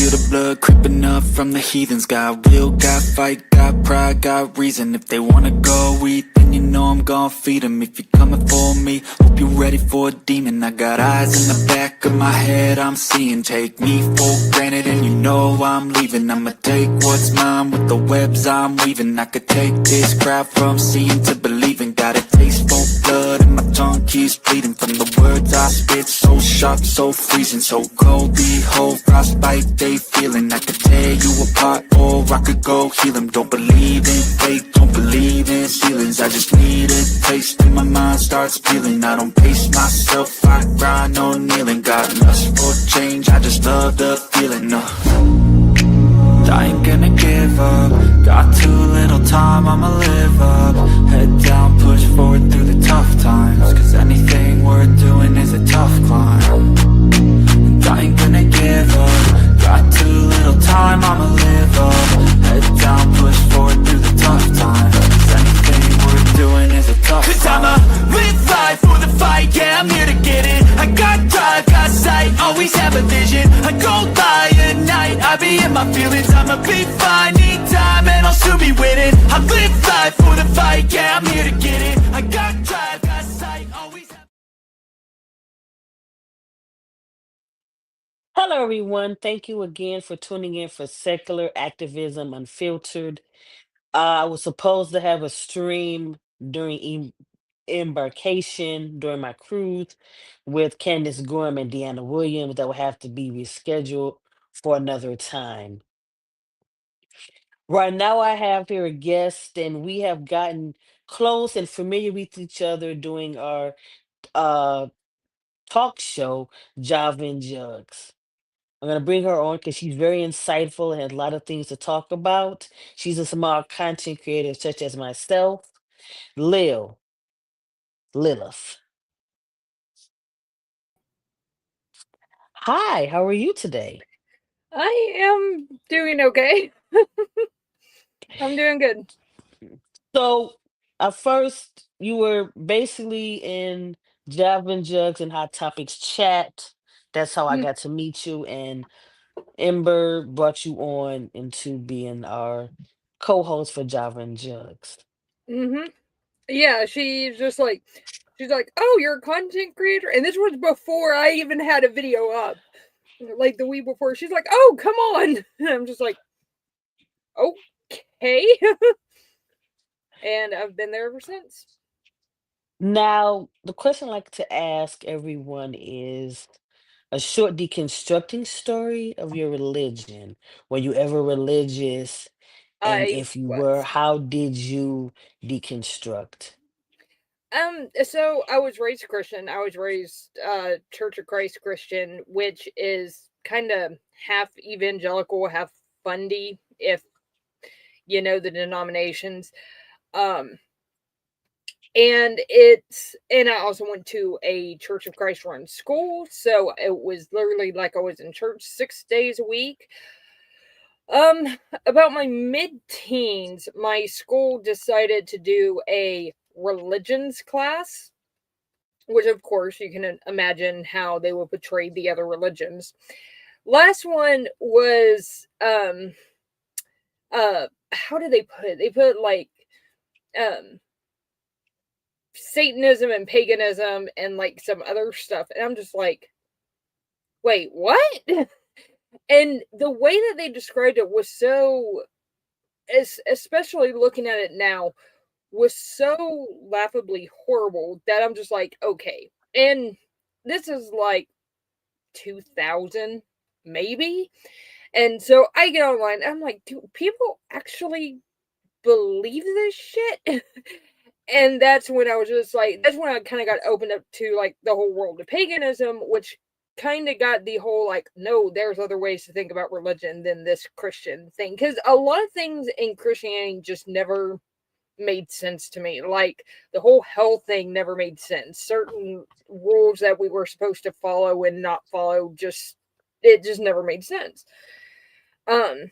feel the blood creeping up from the heathens. Got will, got fight, got pride, got reason. If they wanna go eat, then you know I'm gon' feed them. If you're coming for me, hope you're ready for a demon. I got eyes in the back of my head, I'm seeing. Take me for granted and you know I'm leaving. I'ma take what's mine with the webs I'm weaving. I could take this crowd from seeing to believing. Got a taste for blood and my tongue keeps bleeding. From the words I spit, so sharp, so freezing, so cold. Behold, frostbite they feeling. I could tear you apart or I could go heal them. Don't believe in fate, don't believe in ceilings. I just need a taste and my mind starts feeling. I don't pace myself, I grind on kneeling. Got lust for change, I just love the feeling. I ain't gonna give up. Got too little time, I'ma live up. Head down, push forward through the tough times. Cause anything worth doing is a tough climb. And I ain't gonna give up. Got too little time, I'ma live up. Head down, push forward through the tough times. Cause anything worth doing is a tough climb. Cause I'ma live life for the fight, yeah, I'm here to get it. I got drive, got sight, always have a vision. I go by at night, I be in my feelings. I'ma be fine, need time, and I'll soon be winning. I live life for the fight, yeah, I'm here to get it. I got drive, got sight, always have... Hello, everyone. Thank you again for tuning in for Secular Activism Unfiltered. I was supposed to have a stream during embarkation during my cruise with Candace Gorham and Deanna Williams that will have to be rescheduled for another time. Right now, I have here a guest, and we have gotten close and familiar with each other doing our uh, talk show, Java and Jugs. I'm gonna bring her on because she's very insightful and has a lot of things to talk about. She's a small content creator such as myself, Lilith. Hi, how are you today? I am doing okay. I'm doing good. So, at first, you were basically in Java and Jugs and Hot Topics chat. That's how I got to meet you, and Ember brought you on into being our co-host for Java and Jugs. Mm-hmm. Yeah, she's like, oh, you're a content creator, and this was before I even had a video up, like the week before. She's like, oh, come on, and I'm just like, okay, and I've been there ever since. Now, the question I like to ask everyone is a short deconstructing story of your religion. Were you ever religious? And I if you were, was. how did you deconstruct? So I was raised Christian. I was raised Church of Christ Christian, which is kind of half evangelical, half fundy, if you know the denominations. Um, and I also went to a Church of Christ run school, so it was literally like I was in church 6 days a week. About my mid-teens, my school decided to do a religions class, which of course you can imagine how they will portray the other religions. Last one was how do they put it? They put like um Satanism and paganism and like some other stuff. And I'm just like, wait, what? And the way that they described it was so, especially looking at it now, was so laughably horrible that I'm just like, okay. And this is like 2000, maybe. And so I get online, I'm like, do people actually believe this shit? And that's when I was just like, that's when I kind of got opened up to like the whole world of paganism, which kind of got the whole like, no, there's other ways to think about religion than this Christian thing. Because a lot of things in Christianity just never made sense to me. Like the whole hell thing never made sense. Certain rules that we were supposed to follow and not follow it just never made sense. Um,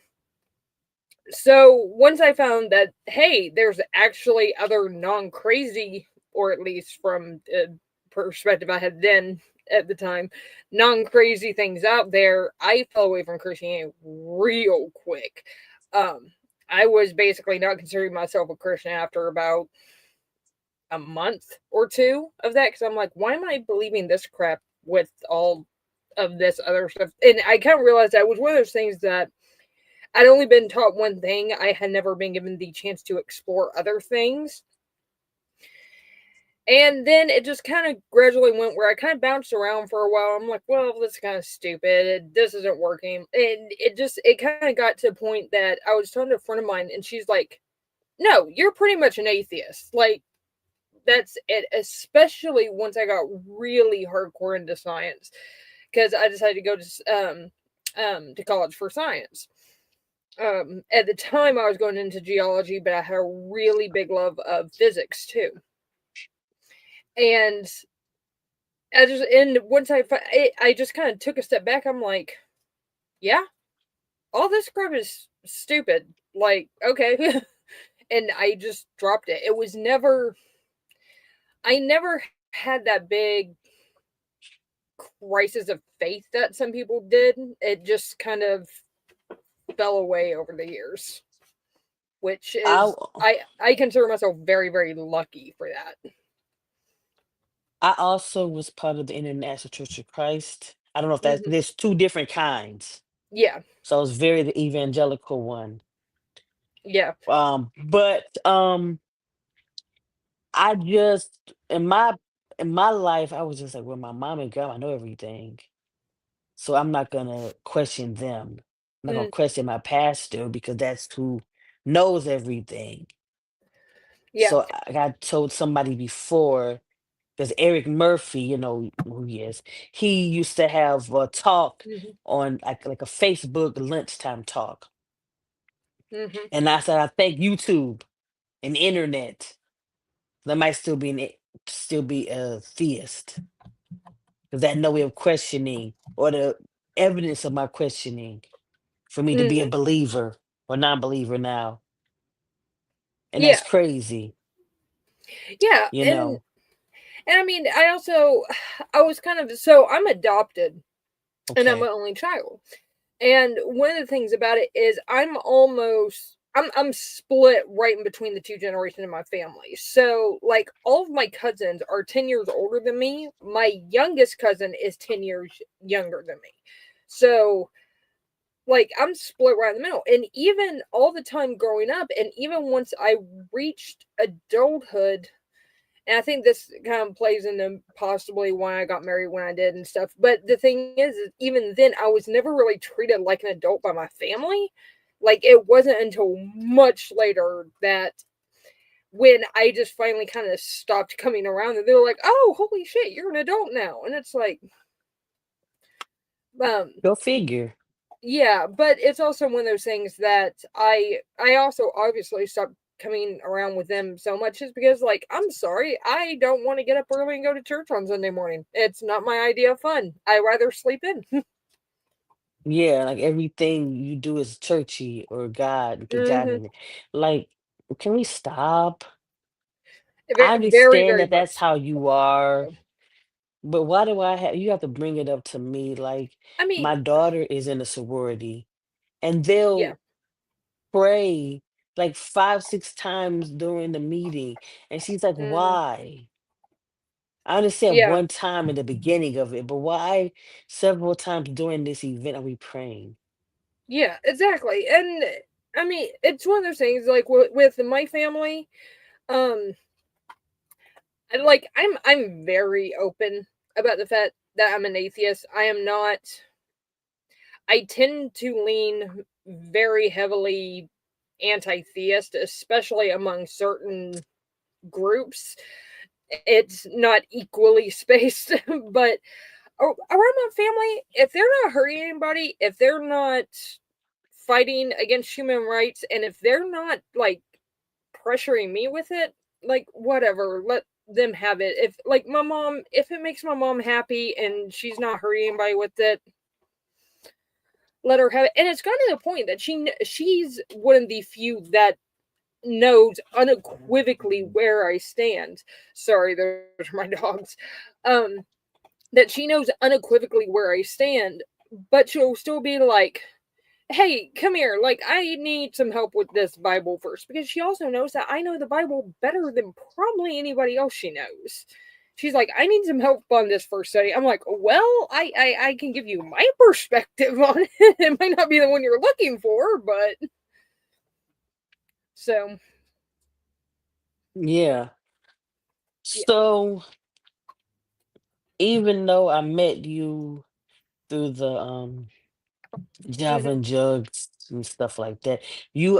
so once I found that, hey, there's actually other non-crazy, or at least from the perspective I had then, at the time, non-crazy things out there, I fell away from Christianity real quick. I was basically not considering myself a Christian after about a month or two of that, because I'm like, why am I believing this crap with all of this other stuff? And I kind of realized that was one of those things that I'd only been taught one thing. I had never been given the chance to explore other things. And then it just kind of gradually went where I kind of bounced around for a while. I'm like, well, this is kind of stupid. This isn't working. And it kind of got to a point that I was talking to a friend of mine, and she's like, no, you're pretty much an atheist. Like, that's it. Especially once I got really hardcore into science, because I decided to go to college for science. At the time, I was going into geology, but I had a really big love of physics too. And once I just kind of took a step back. I'm like, yeah, all this crap is stupid. Like, okay, and I just dropped it. It was never. I never had that big crisis of faith that some people did. It just kind of fell away over the years, which I is I consider myself very, very lucky for that. I also was part of the International Church of Christ. I don't know if that's Hmm. there's two different kinds. Yeah, So I was very the evangelical one. yeah. But I just in my life I was just like, well, my mom and grandma know everything. So I'm not gonna question them. I'm not gonna Mm, question my pastor because that's who knows everything. yeah. So I got told somebody before, because Eric Murphy, you know who he is, he used to have a talk Hmm. on like a Facebook lunchtime talk. Hmm. And I said, I thank YouTube and the internet. That might still be still be a theist. Because that no way of questioning or the evidence of my questioning for me to be a Hmm. believer or non-believer now. And Yeah, that's crazy, yeah. you And know. I mean, I also I was kind of, so I'm adopted, and I'm Okay. an only child. And one of the things about it is I'm split right in between the two generations in my family. So like all of my cousins are 10 years older than me. My youngest cousin is 10 years younger than me. So like I'm split right in the middle. And even all the time growing up, and even once I reached adulthood, and I think this kind of plays into possibly why I got married when I did and stuff. But the thing is even then, I was never really treated like an adult by my family. Like, it wasn't until much later that when I just finally kind of stopped coming around, and they were like, oh, holy shit, you're an adult now. And it's like, um, Go figure. yeah, but it's also one of those things that I also obviously stopped coming around with them so much is because, like, I'm sorry, I don't want to get up early and go to church on Sunday morning. It's not my idea of fun. I rather sleep in. Yeah, like everything you do is churchy or God, put God Hmm. in it. Like, can we stop? I Very, very, understand very that that's much. how you are, but why do I have you have to bring it up to me? Like, I mean, my daughter is in a sorority and yeah. they'll pray like 5, 6 times during the meeting. And she's like, Hmm. why? I understand Yeah. one time in the beginning of it, but why several times during this event are we praying? Yeah, exactly. And I mean, it's one of those things like with my family, um and like I'm very open about the fact that I'm an atheist. I am not. I tend to lean very heavily anti-theist, especially among certain groups. It's not equally spaced, but around my family, if they're not hurting anybody, if they're not fighting against human rights, and if they're not like pressuring me with it, like whatever, let them have it. If like my mom, if it makes my mom happy and she's not hurting anybody with it, let her have it. And it's gotten to the point that she's one of the few that knows unequivocally where I stand. Sorry, those are my dogs. Um, that she knows unequivocally where I stand, but she'll still be like, hey, come here, like, I need some help with this Bible verse, because she also knows that I know the Bible better than probably anybody else she knows. She's like, I need some help on this first study. I'm like, well, I can give you my perspective on it. It might not be the one you're looking for, but so Yeah. yeah. So even though I met you through the Java Mhm. and Jugs and stuff like that, you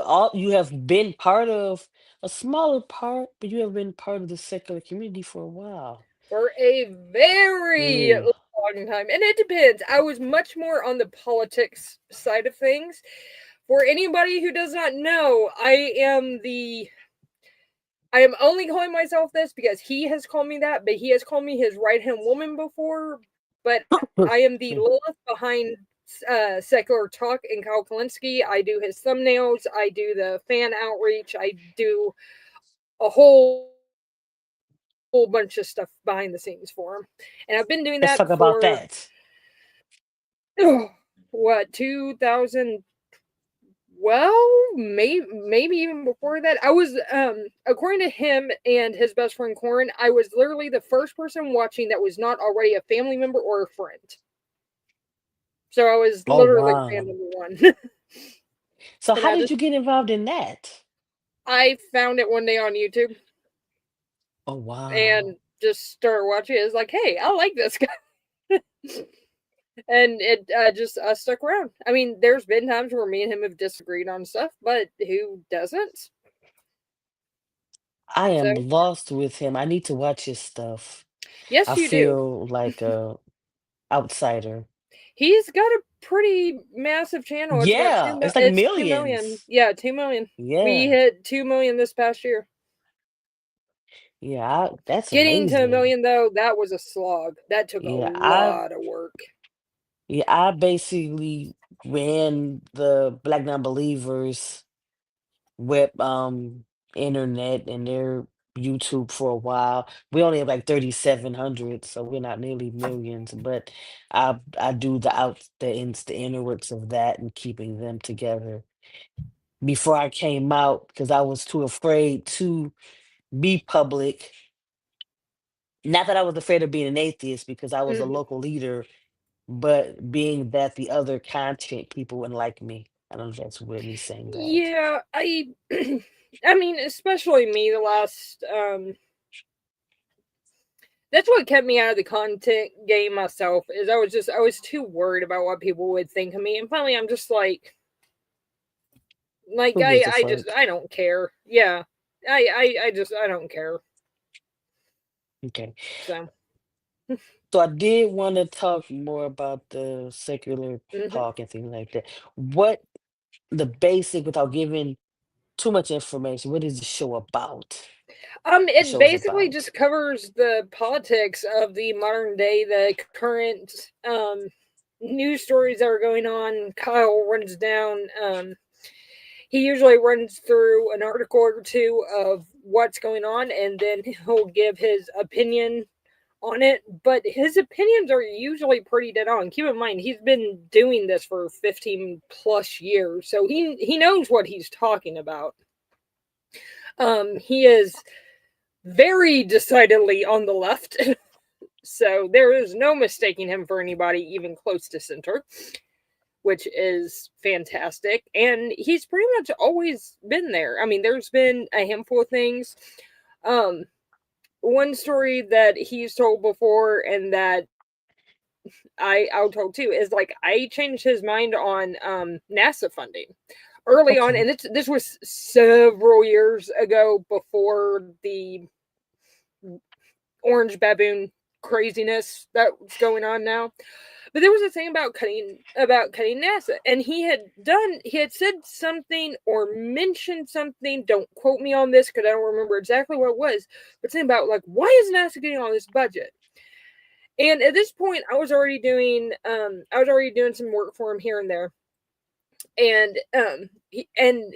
have been part of a smaller part, but you have been part of the secular community for a while. For a very Yeah. long time. And it depends. I was much more on the politics side of things. For anybody who does not know, I am only calling myself this because he has called me that, but he has called me his right hand woman before. But I am the Lilith behind Secular Talk and Kyle Kalinske. I do his thumbnails, I do the fan outreach, I do a whole bunch of stuff behind the scenes for him. And I've been doing Let's that talk about for that. what, 2000, well, maybe even before that. I was according to him and his best friend Corin, I was literally the first person watching that was not already a family member or a friend. So I was Oh literally fan wow. number one. So And how did you get involved in that? I found it one day on YouTube Oh wow. and just started watching it. It's like, hey, I like this guy. And it just stuck around. I mean, there's been times where me and him have disagreed on stuff, but who doesn't? I So am lost with him. I need to watch his stuff. I yes, you do. feel like a outsider. He's got a pretty massive channel. It's about Yeah, it's like it's 2 million. millions. Yeah, 2 million. We Yeah. hit 2 million this past year. Yeah, that's Getting to a amazing. million though, that was a slog. That took a Yeah, I lot of work. yeah, I basically ran the Black Non-Believers web internet and their YouTube for a while. We only have like 3,700, so we're not nearly millions, but I do the inner works of that and keeping them together. Before I came out, because I was too afraid to be public. Not that I was afraid of being an atheist because I was a Mhm. local leader, but being that the other content people wouldn't like me. I don't know if that's weird me saying that. Yeah, I I mean, especially me the last that's what kept me out of the content game myself is I was too worried about what people would think of me. And finally I'm just like Who gives a I just fuck? I don't care. Yeah. I just I don't care. Okay. So So I did want to talk more about the secular mhm. talk and things like that. What the basic, without giving too much information, what is the show about? The It show's basically about. just covers the politics of the modern day, the current news stories that are going on. Kyle runs down. He usually runs through an article or two of what's going on, and then he'll give his opinion on it. But his opinions are usually pretty dead on. Keep in mind, he's been doing this for 15 plus years, so he knows what he's talking about. He is very decidedly on the left. So there is no mistaking him for anybody even close to center, which is fantastic. And he's pretty much always been there. I mean, there's been a handful of things. Um, One story that he's told before and that I'll told too is like I changed his mind on NASA funding early on, Okay. and this was several years ago before the orange baboon craziness that's going on now. But there was a thing about cutting NASA, and he had said something or mentioned something. Don't quote me on this because I don't remember exactly what it was, but something about like why is NASA getting all this budget? And at this point, I was already doing some work for him here and there, and and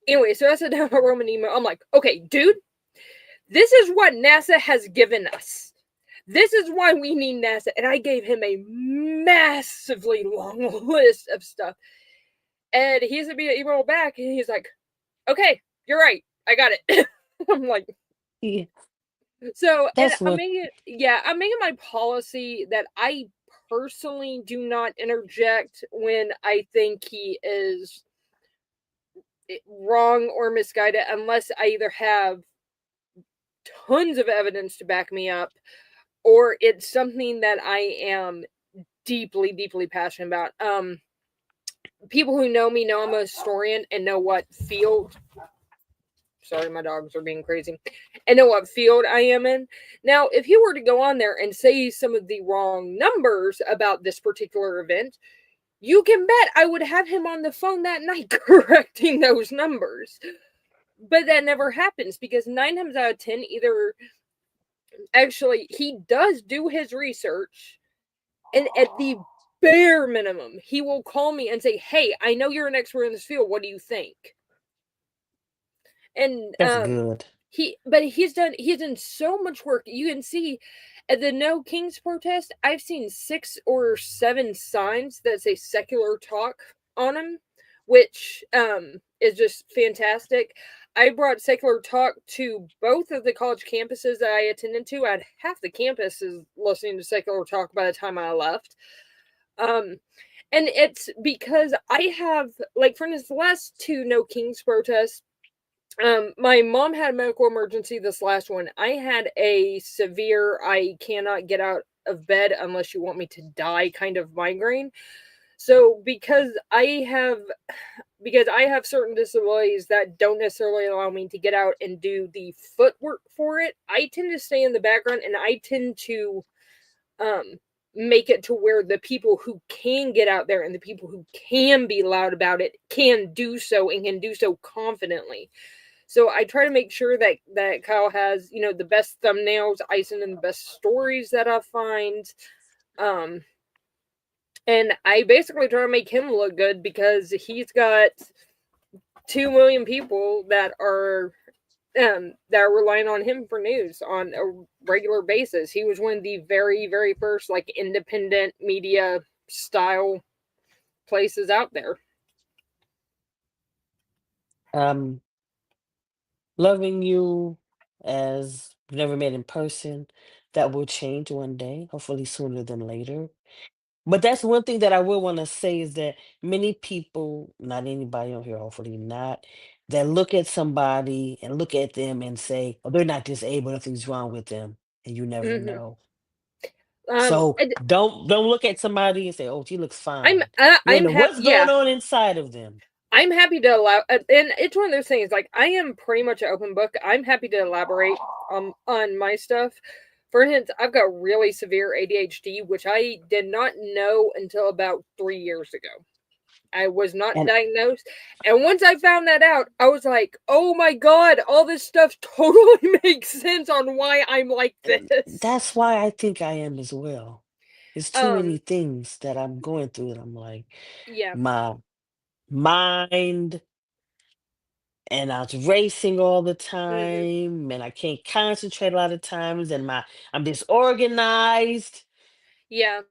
anyway, so I sat down, I wrote him an email. I'm like, okay, dude, this is what NASA has given us. This is why we need NASA. And I gave him a massively long list of stuff. And he sent me an email back, and he's like, okay, you're right. I got it. I'm like, Yeah, so, and that's what. I'm making my policy that I personally do not interject when I think he is wrong or misguided, unless I either have tons of evidence to back me up, or it's something that I am deeply, deeply passionate about. People who know me know I'm a historian and know what field. Sorry, my dogs are being crazy. And know what field I am in. Now, if he were to go on there and say some of the wrong numbers about this particular event, you can bet I would have him on the phone that night correcting those numbers. But that never happens because 9 times out of 10, either actually he does do his research, and at the bare minimum, he will call me and say, "Hey, I know you're an expert in this field. What do you think?" And That's good. he's done so much work. You can see at the No Kings protest, I've seen 6 or 7 signs that say secular talk on them, which is just fantastic. I brought secular talk to both of the college campuses that I attended to. I had half the campuses listening to secular talk by the time I left. And it's because I have, like, for instance, the last 2 No Kings protests, my mom had a medical emergency. This last one, I had a severe, I cannot get out of bed unless you want me to die kind of migraine. So because I have certain disabilities that don't necessarily allow me to get out and do the footwork for it, I tend to stay in the background, and I tend to make it to where the people who can get out there and the people who can be loud about it can do so, and can do so confidently. So I try to make sure that Kyle has, the best thumbnails. I send him the best stories that I find. And I basically try to make him look good because he's got 2 million people that are relying on him for news on a regular basis. He was one of the very, very first, like, independent media style places out there. Um, Loving you as we've never met in person. That will change one day, hopefully sooner than later. But that's one thing that I will want to say is that many people, not anybody on here, hopefully not, that look at somebody and look at them and say, "Oh, they're not disabled. Nothing's wrong with them," and you never Mm-hmm. know. So don't look at somebody and say, "Oh, she looks fine." You don't I'm know happy. what's Yeah, going on inside of them. I'm happy to allow, and it's one of those things. Like, I am pretty much an open book. I'm happy to elaborate on my stuff. For instance, I've got really severe ADHD, which I did not know until about 3 years ago. I was not And diagnosed, and once I found that out, I was like, "Oh my god, all this stuff totally makes sense on why I'm like and this." that's why I think I am as well. It's too many Um, things that I'm going through that I'm like, yeah. my mind and I was racing all the Hmm. time and I can't concentrate a lot of times and I'm disorganized. Yeah.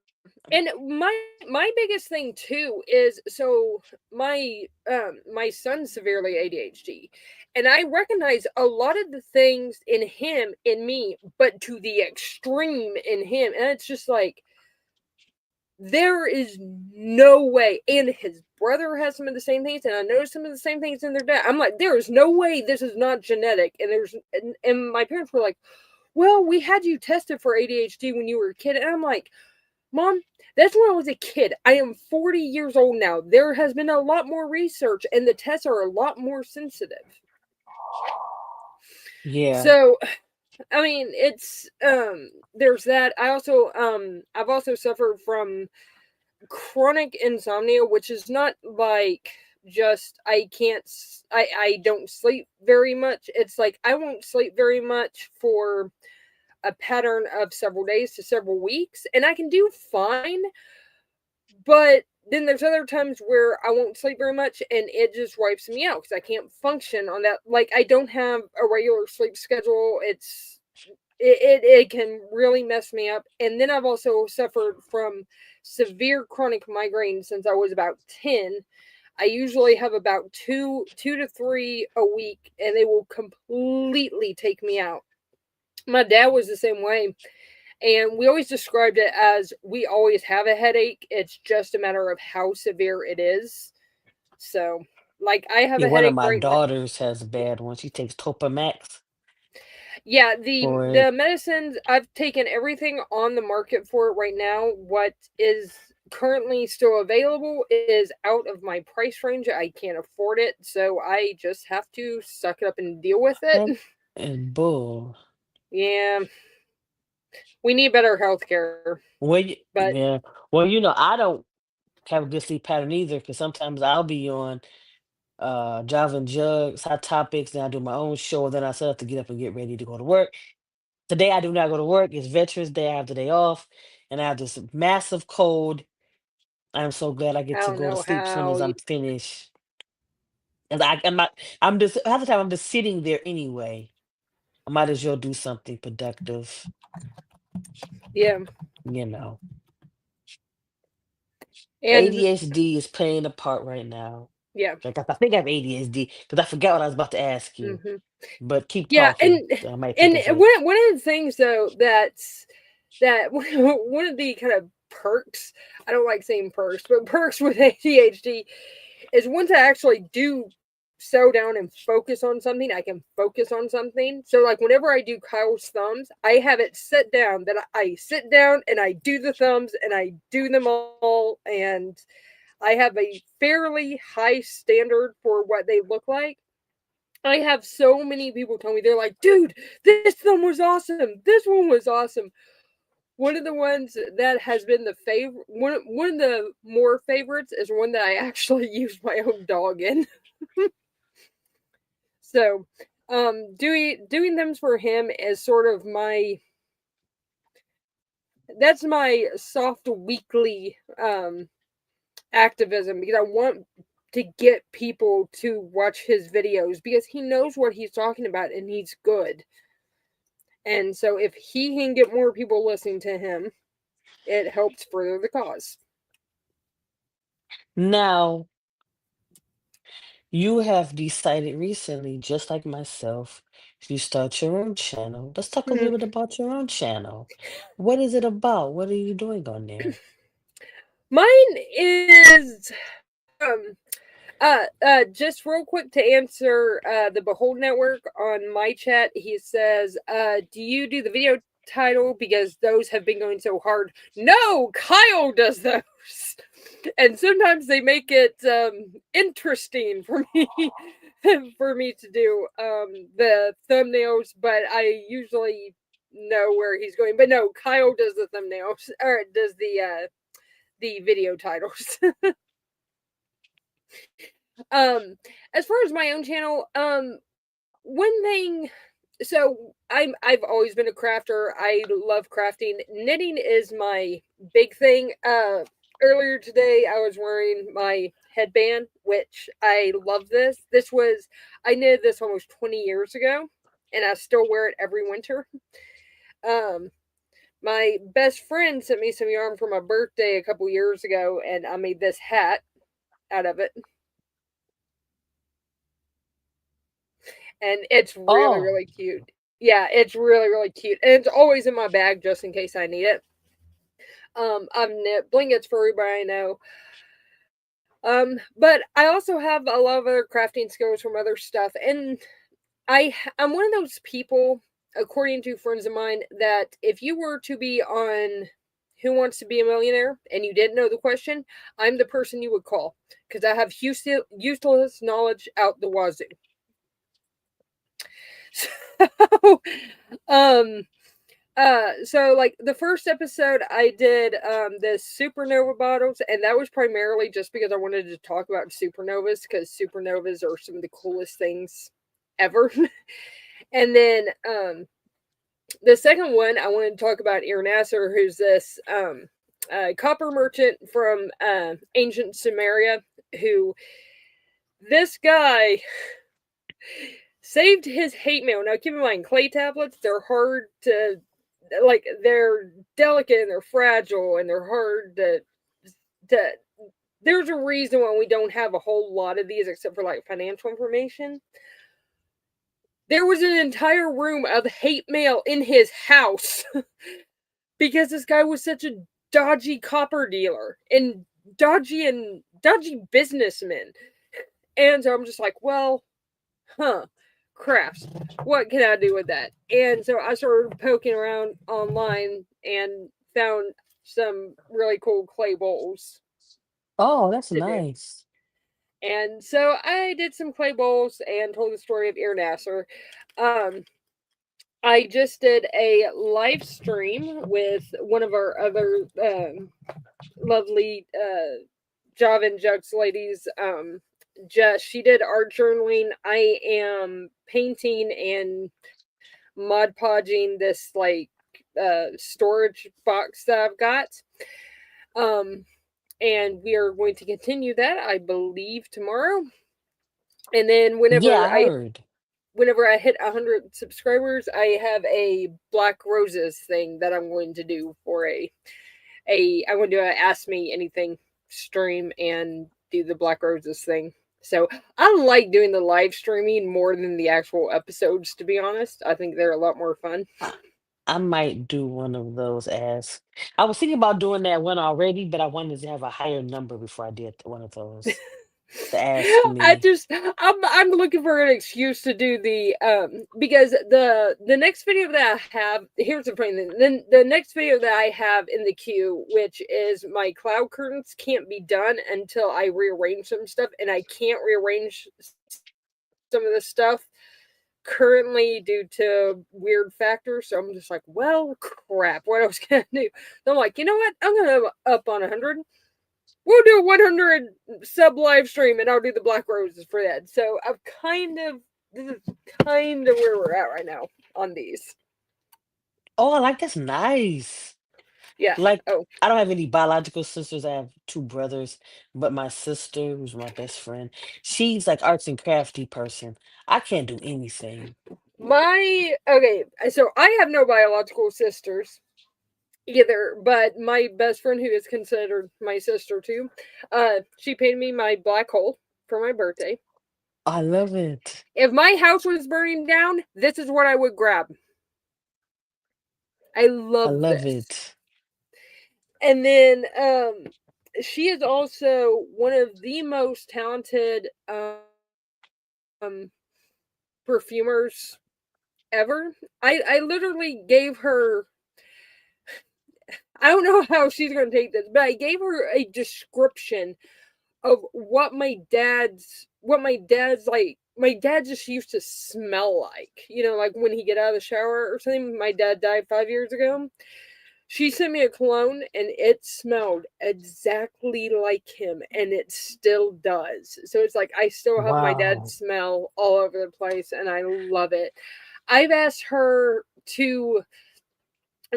And my biggest thing too is, so my son's severely ADHD, and I recognize a lot of the things in him in me, but to the extreme in him, and it's just like, there is no way. And his brother has some of the same things, and I know some of the same things in their dad. I'm like, there is no way this is not genetic. And my parents were like, "Well, we had you tested for ADHD when you were a kid," and I'm like, "Mom, that's when I was a kid. I am 40 years old now. There has been a lot more research, and the tests are a lot more sensitive." Yeah. So, I mean, it's there's that. I've also suffered from chronic insomnia, which is not like just I don't sleep very much. It's like I won't sleep very much for a pattern of several days to several weeks, and I can do fine. But then there's other times where I won't sleep very much, and it just wipes me out because I can't function on that. Like, I don't have a regular sleep schedule. It's it can really mess me up. And then I've also suffered from severe chronic migraine since I was about 10. I usually have about two to three a week, and they will completely take me out. My dad was the same way. And we always described it as we always have a headache. It's just a matter of how severe it is. So, like, I have Yeah, a one of headache my right now. daughters has a bad one. She takes Topamax Yeah, for the it. medicines, I've taken everything on the market for it right now. What is currently still available is out of my price range. I can't afford it, so I just have to suck it up and deal with And it. and bull. Yeah, we need better health care. Well, you, But yeah. Well, I don't have a good sleep pattern either because sometimes I'll be on Java and Jugs, Hot Topics, then I do my own show, then I still have to get up and get ready to go to work. Today I do not go to work. It's Veterans Day. I have the day off, and I have this massive cold. I'm so glad I I get to don't go to know sleep soon how as you. I'm finished. And I'm not. I'm just half the time I'm just sitting there anyway. I might as well do something productive. Yeah, You know, and ADHD is playing a part right now. yeah. Like I think I have ADHD because I forgot what I was about to ask you. Hmm. But keep Yeah, talking. I might think and of it. one of the things though that one of the kind of perks, I don't like saying perks, but perks with ADHD is once I actually do settle down and focus on something, I can focus on something. So like whenever I do Kyle's thumbs, I have it set down that I sit down and I do the thumbs and I do them all, and I have a fairly high standard for what they look like. I have so many people tell me, they're like, dude, this thumb was awesome. This one was awesome. One of the ones that has been the favorite, one of the more favorites is one that I actually use my own dog in. So, doing them for him is sort of that's my soft weekly activism, because I want to get people to watch his videos because he knows what he's talking about and he's good. And so if he can get more people listening to him, it helps further the cause. Now, you have decided recently, just like myself, to start your own channel. Let's talk a Mhm. little bit about your own channel. What is it about? What are you doing on there? Mine is just real quick to answer the Behold Network on my chat. He says, do you do the video title because those have been going so hard? No, Kyle does those. And sometimes they make it interesting for me for me to do the thumbnails, but I usually know where he's going. But no, Kyle does the thumbnails or does the video titles. um as far as my own channel, one thing, so I've always been a crafter. I love crafting. Knitting is my big thing. Earlier today I was wearing my headband, which I love. This was, I knitted this almost 20 years ago and I still wear it every winter. um my best friend sent me some yarn for my birthday a couple years ago, and I made this hat out of it. And it's really, Oh, really cute. Yeah, it's really, really cute. And it's always in my bag just in case I need it. I've knit blankets for everybody I know. But I also have a lot of other crafting skills from other stuff. And I'm one of those people, according to friends of mine, that if you were to be on Who Wants to Be a Millionaire and you didn't know the question, I'm the person you would call because I have useless knowledge out the wazoo. So, um, so like the first episode I did the supernova bottles, and that was primarily just because I wanted to talk about supernovas because supernovas are some of the coolest things ever. And then the second one I wanted to talk about Nasser, who's this copper merchant from ancient Sumeria, who this guy saved his hate mail. Now, keep in mind, clay tablets, they're hard to, like, they're delicate and they're fragile and they're hard to, there's a reason why we don't have a whole lot of these except for, like, financial information. There was an entire room of hate mail in his house because this guy was such a dodgy copper dealer and dodgy businessman. And so I'm just like, well, crafts. What can I do with that? And so I started poking around online and found some really cool clay bowls Oh, that's to do. nice. And so I did some clay bowls and told the story of Ir Nasser. I just did a live stream with one of our other lovely Javin Jugs ladies. Just she did art journaling. I am painting and Mod Podging this like storage box that I've got. And we are going to continue that, I believe, tomorrow. And then Yeah, I heard. whenever I hit 100 subscribers, I have a Black Roses thing that I'm going to do for I'm going to do a Ask Me Anything stream and do the Black Roses thing. So I like doing the live streaming more than the actual episodes, to be honest. I think they're a lot more fun. I might do one of those as I was thinking about doing that one already, but I wanted to have a higher number before I did one of those. To ask me. I'm looking for an excuse to do the because the next video that I have, here's the funny thing. Then the next video that I have in the queue, which is my cloud curtains, can't be done until I rearrange some stuff, and I can't rearrange some of the stuff currently due to weird factors. So I'm just like, well, crap, what else can I do? So I'm like, you know what? I'm gonna up on 100. We'll do a 100 sub live stream and I'll do the Black Roses for that. So this is kind of where we're at right now on these. Oh, I like that's nice. Yeah. Like Oh, I don't have any biological sisters. I have two brothers, but my sister, who's my best friend, she's like arts and crafty person. I can't do anything. okay. So I have no biological sisters either, but my best friend, who is considered my sister too, she painted me my black hole for my birthday. I love it. If my house was burning down, this is what I would grab. I I love love this. it. And then she is also one of the most talented perfumers ever. I literally gave her, I don't know how she's going to take this, but I gave her a description of what my dad's like. My dad just used to smell like, like when he get out of the shower or something. My dad died 5 years ago. She sent me a cologne and it smelled exactly like him, and it still does. So it's like I still have my dad's Wow. smell all over the place, and I love it. I've asked her to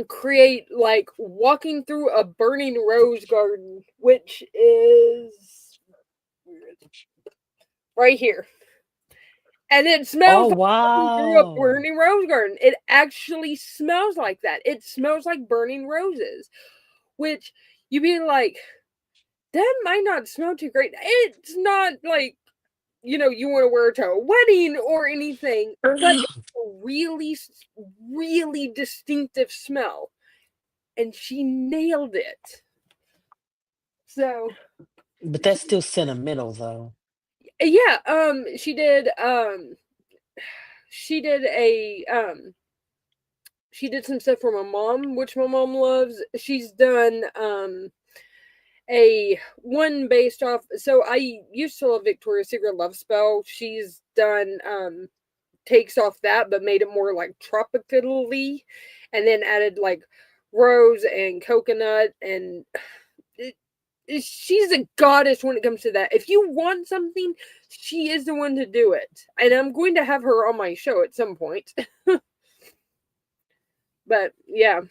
create like walking through a burning rose garden, which is right here. And it Oh smells like walking through a wow. burning rose garden. It actually smells like that. It smells like burning roses, which you'd be like, that might not smell too great. It's not like, you want to wear it to a wedding or anything, but it's a really, really distinctive smell. And she nailed it. So, But that's still sentimental though. yeah, she did she did some stuff for my mom, which my mom loves. She's done a one based off, so I used to love Victoria's Secret Love Spell. She's done takes off that but made it more like tropically, and then added like rose and coconut, and she's a goddess when it comes to that. If you want something, she is the one to do it, and I'm going to have her on my show at some point. But yeah,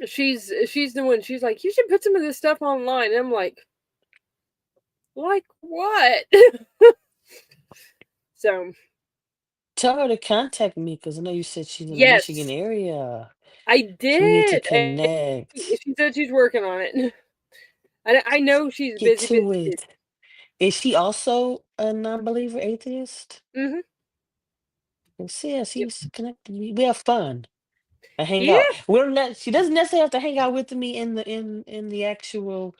she's the one. She's like, you should put some of this stuff online. And I'm like what? So Tell her to contact me because I know you said she's in the Michigan Yes, area. I We need to did. And connect. she said she's working on it. I know she's Get busy, busy, to busy. it. Is she also a non-believer atheist? Hmm. See, yeah, Yep. she's connected. We have fun. I hang out. Yeah. We don't she doesn't necessarily have to hang out with me in the actual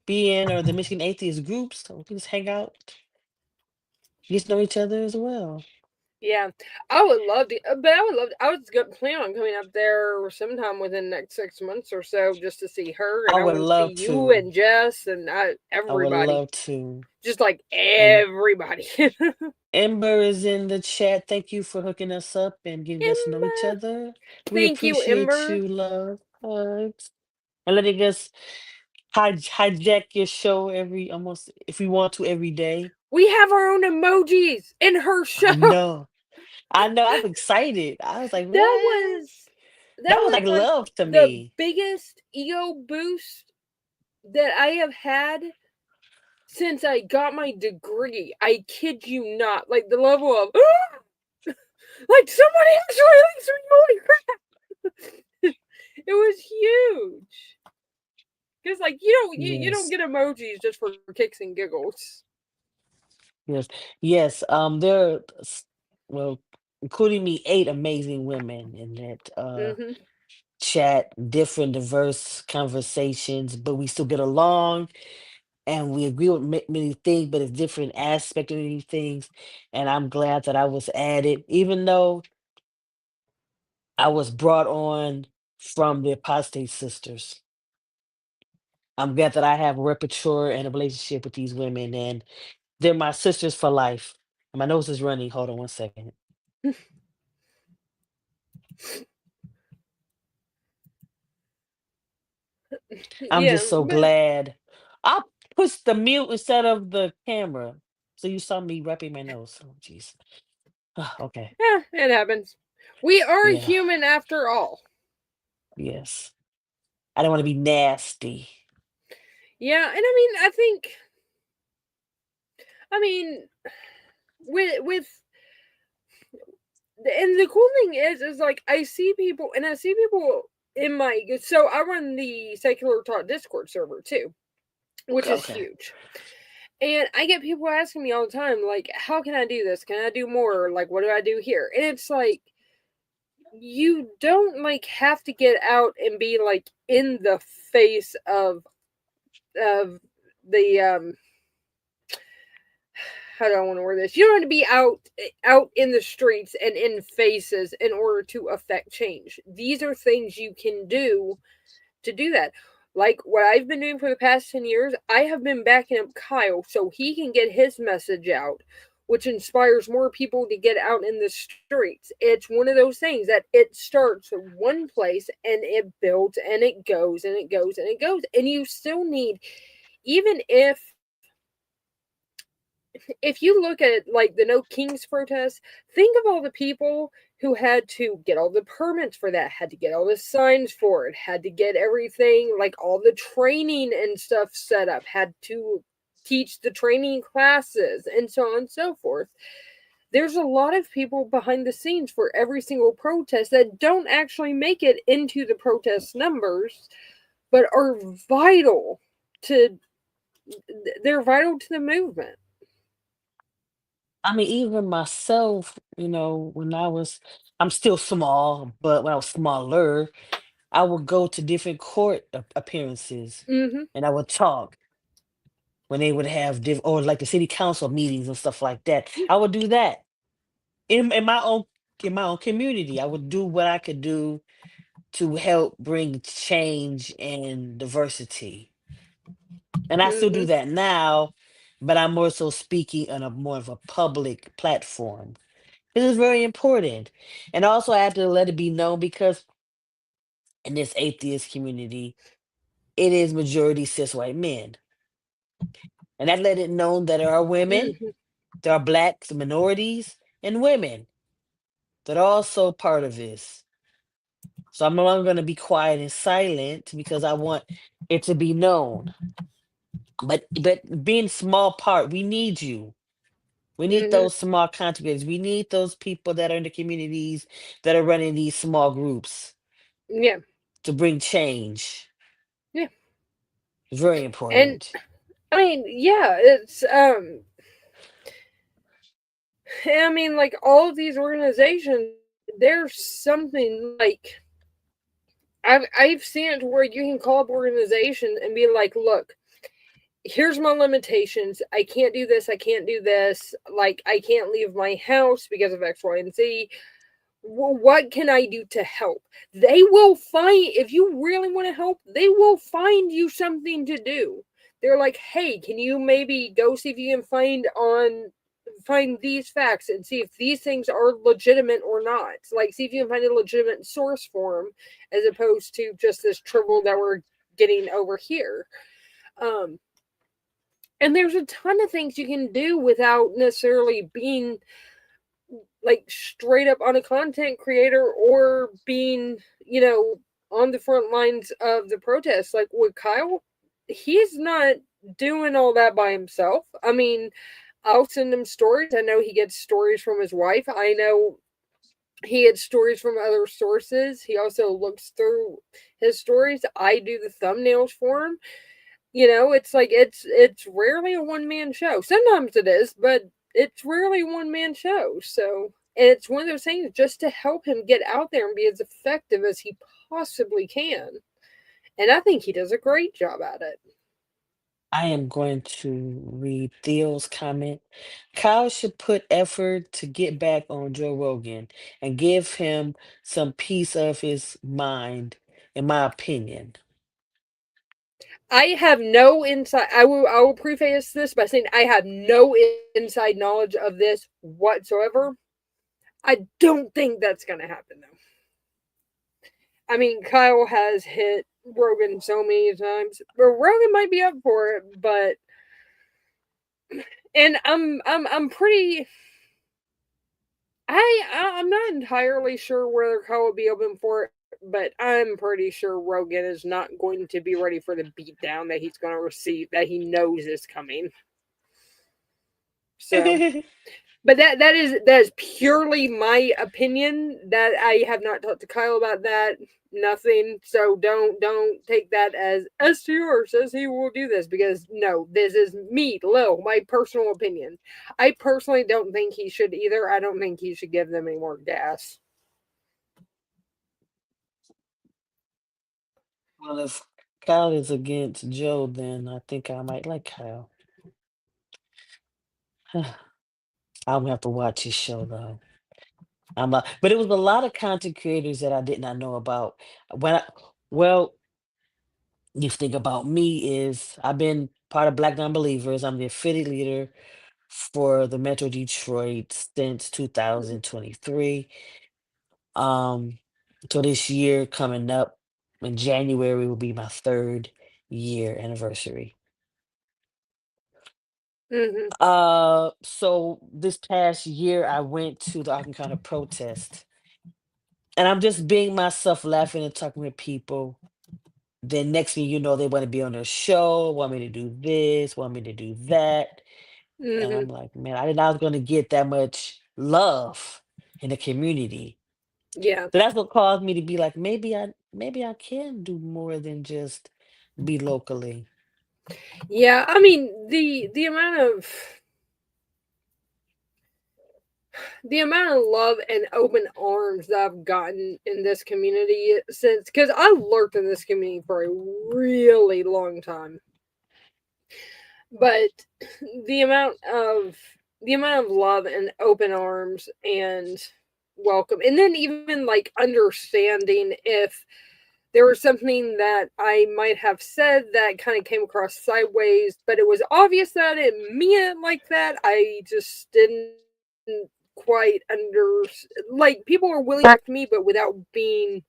being or the Michigan atheist groups. So we can just hang out, get to know each other as well. Yeah, I would love to, but I would love. I was going to plan on coming up there sometime within the next 6 months or so, just to see her, I and I would want to see love you to. and Jess and I would everybody, love to. just like And everybody. Ember is in the chat. Thank you for hooking us up and getting us to know each Ember, other. We thank you, appreciate Ember. you, love. Hugs. And letting us hijack your show every almost if we want to every day. We have our own emojis in her I show. know. I know. I'm excited. I was like, That what? was that That was was like like love to the me. biggest ego boost that I have had since I got my degree. I kid you not. Like the level of like somebody actually likes me. Holy crap! It was huge. Because like you don't Yes. get emojis just for kicks and giggles. Yes. Yes. There are well, including me, 8 amazing women in that Hmm. chat, different diverse conversations, but we still get along and we agree with many things, but it's different aspect of many things. And I'm glad that I was added, even though I was brought on from the apostate sisters. I'm glad that I have a repertoire and a relationship with these women, and they're my sisters for life. And my nose is running. Hold on 1 second. I'm Yeah, just so but glad. I pushed the mute instead of the camera. So you saw me wrapping my nose. Oh, jeez. Okay. yeah, it happens. We are Yeah. human after all. Yes. I don't want to be nasty. Yeah, and I mean, with and the cool thing is like I see people in my so I run the secular taught Discord server too, which is Okay. huge. And I get people asking me all the time, like, how can I do this? Can I do more? Like, what do I do here? And it's like, you don't like have to get out and be like in the face of the how do I want to word this? You don't have to be out in the streets and in faces in order to affect change. These are things you can do to do that. Like what I've been doing for the past 10 years, I have been backing up Kyle so he can get his message out, which inspires more people to get out in the streets. It's one of those things that it starts one place and it builds and it goes and it goes and it goes. And you still need, even if you look at like the No Kings protest, think of all the people who had to get all the permits for that, had to get all the signs for it, had to get everything, like all the training and stuff set up, had to teach the training classes, and so on and so forth. There's a lot of people behind the scenes for every single protest that don't actually make it into the protest numbers, but are vital to they're vital to the movement. I mean, even myself, when I'm still small, but when I was smaller, I would go to different court appearances Hmm. and I would talk when they would have or like the city council meetings and stuff like that. I would do that in my own community. I would do what I could do to help bring change and diversity. And I still do Hmm. that now, but I'm more so speaking on a more of a public platform. This is very important. And also I have to let it be known because in this atheist community, it is majority cis white men. And I let it known that there are women, Hmm. there are blacks, minorities, and women that are also part of this. So I'm no longer going to be quiet and silent because I want it to be known. But being small part, we need you. We need Hmm. those small contributors. We need those people that are in the communities that are running these small groups Yeah, to bring change. yeah. Very And important. I mean, yeah, it's I mean, like all of these organizations, there's something like I've seen it to where you can call up organizations and be like, look, here's my limitations. I can't do this. I can't do this. Like, I can't leave my house because of X, Y, and Z. Well, what can I do to help? They will find, if you really want to help, they will find you something to do. They're like, hey, can you maybe go see if you can find these facts and see if these things are legitimate or not. Like, see if you can find a legitimate source for them as opposed to just this trivial that we're getting over here. Um, and there's a ton of things you can do without necessarily being like straight up on a content creator or being, on the front lines of the protests. Like with Kyle, he's not doing all that by himself. I mean, I'll send him stories. I know he gets stories from his wife. I know he gets stories from other sources. He also looks through his stories. I do the thumbnails for him. It's like it's rarely a one man show. Sometimes it is, but it's rarely a one man show. So, and it's one of those things just to help him get out there and be as effective as he possibly can. And I think he does a great job at it. I am going to read Theo's comment. Kyle should put effort to get back on Joe Rogan and give him some piece of his mind, in my opinion. I have no inside. I will preface this by saying I have no inside knowledge of this whatsoever. I don't think that's going to happen though. I mean, Kyle has hit Rogan so many times, but Rogan might be up for it. But and I'm pretty. I'm not entirely sure whether Kyle will be open for it, but I'm pretty sure Rogan is not going to be ready for the beatdown that he's going to receive that he knows is coming. So, but that is purely my opinion. That I have not talked to Kyle about that. Nothing. So don't take that as STR says he will do this, because no, this is me, Lil, my personal opinion. I personally don't think he should either. I don't think he should give them any more gas. Well, if Kyle is against Joe, then I think I might like Kyle. I'm gonna have to watch his show though. But it was a lot of content creators that I did not know about. When I, well, you think about me is I've been part of Black Nonbelievers. I'm the affiliate leader for the Metro Detroit since 2023. Um, so this year coming up in January will be my third year anniversary. Mm-hmm. So this past year I went to the Arkham County protest, and I'm just being myself, laughing and talking with people. Then next thing you know, they want to be on their show, want me to do this, want me to do that. And Mm-hmm. I'm like, man, I didn't know I was gonna get that much love in the community. Yeah. So that's what caused me to be like, maybe I can do more than just be locally. Yeah. I mean, the amount of love and open arms that I've gotten in this community since, because I lurked in this community for a really long time, but the amount of the amount of love and open arms and welcome, and then even like understanding if there was something that I might have said that kind of came across sideways, but it was obvious that it meant like that. I just didn't quite like people are willing to correct me, but without being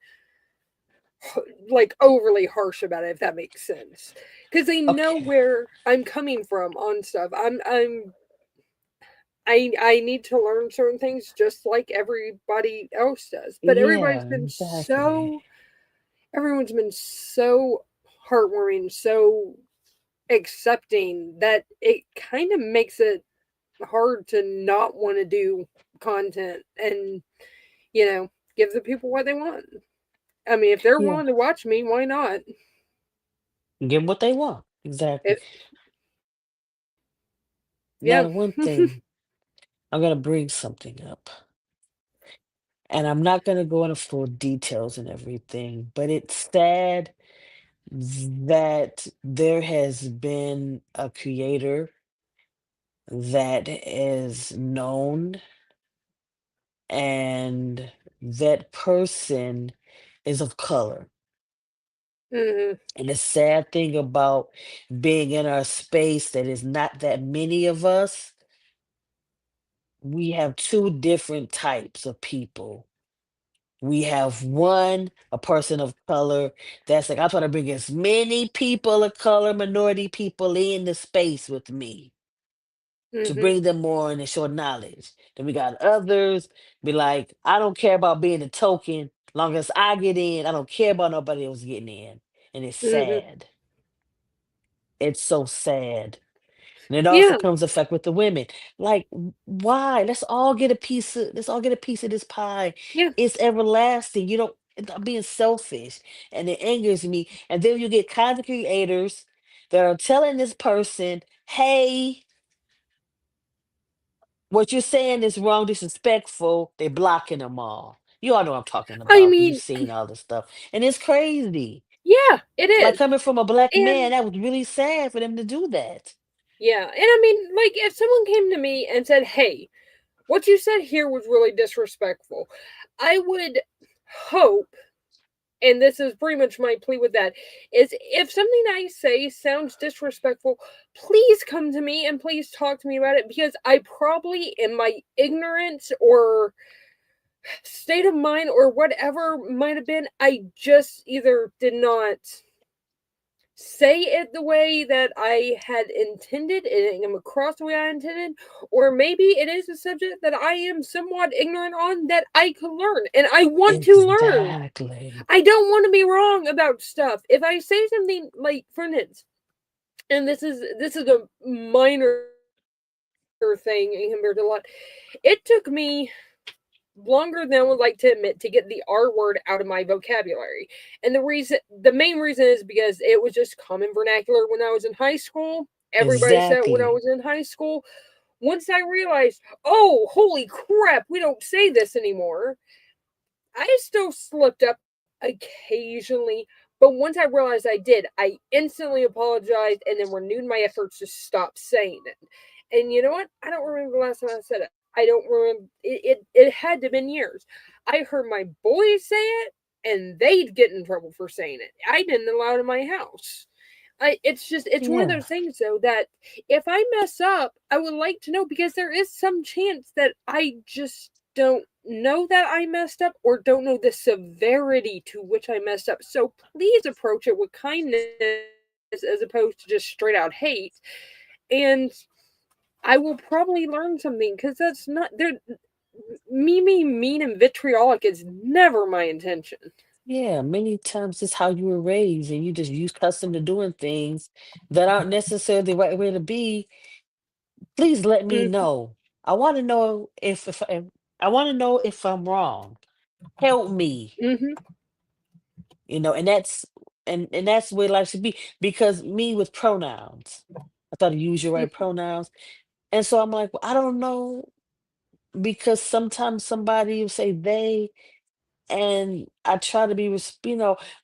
like overly harsh about it, if that makes sense. Because they know Okay. where I'm coming from on stuff. I need to learn certain things just like everybody else does. But Yeah, exactly. everyone's been so heartwarming, so accepting that it kind of makes it. hard to not want to do content and, give the people what they want. I mean, if they're Yeah. willing to watch me, why not? Give 'em what they want. Exactly. It, yeah. Now, the one thing, I'm gonna bring something up, and I'm not gonna go into full details and everything, but it's sad that there has been a creator that is known, and that person is of color. hmm And the sad thing about being in our space that is not that many of us, we have two different types of people. We have one, a person of color that's like, I'm trying to bring as many people of color, minority people in the space with me to hmm bring them more and show knowledge. Then we got others be like, I don't care about being a token. Long as I get in, I don't care about nobody else getting in. And it's hmm sad. It's so sad. And it also Yeah. comes effect with the women. Like, why? Let's all get a piece of this pie. Yeah. It's everlasting. You don't I'm being selfish. And it angers me. And then you get content creators that are telling this person, hey, what you're saying is wrong, disrespectful. They're blocking them all. You all know what I'm talking I about. You've mean, seen all this stuff. And it's crazy. yeah, it Like is. coming from a black man, And that was really sad for them to do that. yeah, and I mean, like, if someone came to me and said, hey, what you said here was really disrespectful, I would hope, and this is pretty much my plea with that, is if something I say sounds disrespectful, please come to me and please talk to me about it, because I probably, in my ignorance or state of mind or whatever might have been, I just either did not say it the way that I had intended, it didn't come across the way I intended, or maybe it is a subject that I am somewhat ignorant on that I could learn, and I want to learn. Exactly. I don't want to be wrong about stuff. If I say something like, for instance, and this is a minor thing compared to a lot, it took me longer than I would like to admit to get the R word out of my vocabulary. And the main reason is because it was just common vernacular when I was in high school. Everybody said it when I Exactly. was in high school. Once I realized, oh, holy crap, we don't say this anymore, I still slipped up occasionally. But once I realized I did, I instantly apologized and then renewed my efforts to stop saying it. And you know what? I don't remember the last time I said it. I don't remember. It had to have been years. I heard my boys say it, and they'd get in trouble for saying it. I didn't allow it in my house. It's one of Yeah. those things though that if I mess up, I would like to know, because there is some chance that I just don't know that I messed up or don't know the severity to which I messed up. So please approach it with kindness as opposed to just straight out hate. And I will probably learn something, because that's not there. Me being mean and vitriolic is never my intention. Yeah, many times it's how you were raised and you just use custom to doing things that aren't necessarily the right way to be. Please let me Mm-hmm, know. I want to know if I want to know if I'm wrong. Help me, mm-hmm, and that's where life should be. Because me with pronouns, I thought to use your right pronouns, and so I'm like, well, I don't know, because sometimes somebody will say they, and I try to be,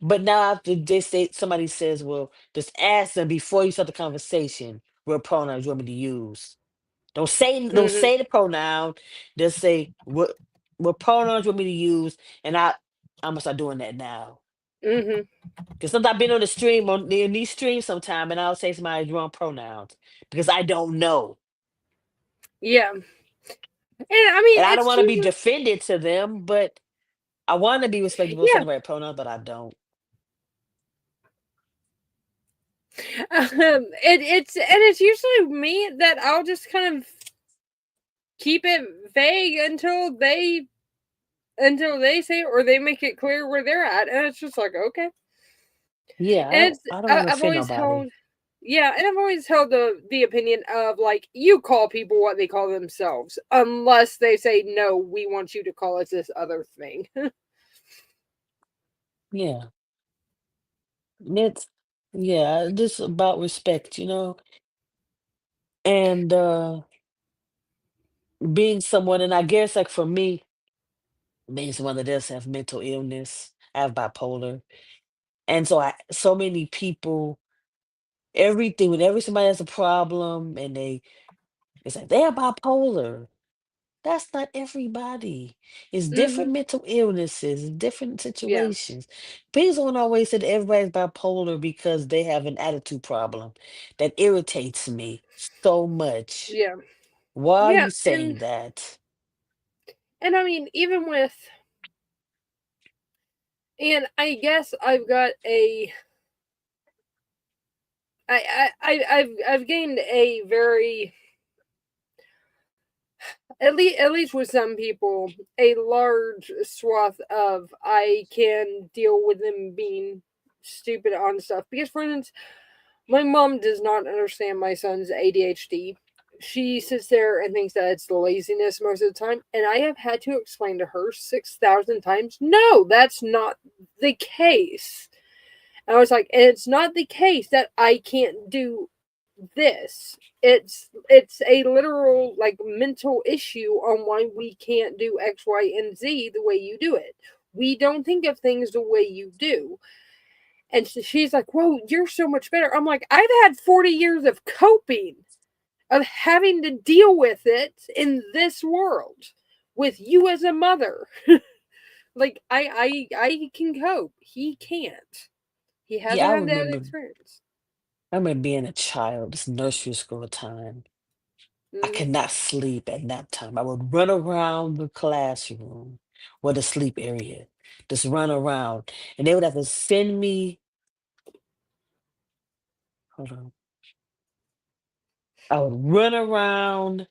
but now after they say somebody says, well, just ask them before you start the conversation what pronouns you want me to use. Don't mm-hmm, say the pronoun. Just say what pronouns you want me to use, and I'm gonna start doing that now. mm-hmm. Because sometimes I've been on the stream in these streams sometime, and I'll say somebody's wrong pronouns because I don't know, Yeah. And I mean, and I don't it's want to be usually, defended to them, but I want to be respectful, say yeah. the right pronouns, but I don't. It's usually me that I'll just kind of keep it vague until they say it or they make it clear where they're at, and it's just like, okay. Yeah, And it's I don't want to I've offend always held nobody. Yeah, and I've always held the opinion of like you call people what they call themselves, unless they say no, we want you to call us this other thing. Yeah. It's yeah, just about respect, and being someone, and I guess like for me, being someone that does have mental illness, I have bipolar. And so so many people, everything, whenever somebody has a problem and it's like they're bipolar. That's not everybody. It's Hmm. different mental illnesses, different Yeah. situations. People don't always say that everybody's bipolar because they have an attitude problem. That irritates me so much. Yeah. Why are Yeah. you saying that? And I mean, even with, and I guess I've got a, I've gained a very, at least with some people, a large swath of I can deal with them being stupid on stuff. Because for instance, my mom does not understand my son's ADHD. She sits there and thinks that it's laziness most of the time, and I have had to explain to her 6,000 times, no, that's not the case. And I was like, and it's not the case that I can't do this. It's a literal like mental issue on why we can't do X, Y, and Z the way you do it. We don't think of things the way you do. And she's like, "Whoa, you're so much better." I'm like, "I've had 40 years of coping, of having to deal with it in this world, with you as a mother. Like, I can cope. He can't. He Yeah, hasn't had that experience." I remember being a child, this nursery school time. I Hmm. could not sleep at nap time. I would run around the classroom or the sleep area, just run around. And they would have to send me, hold on, I would run around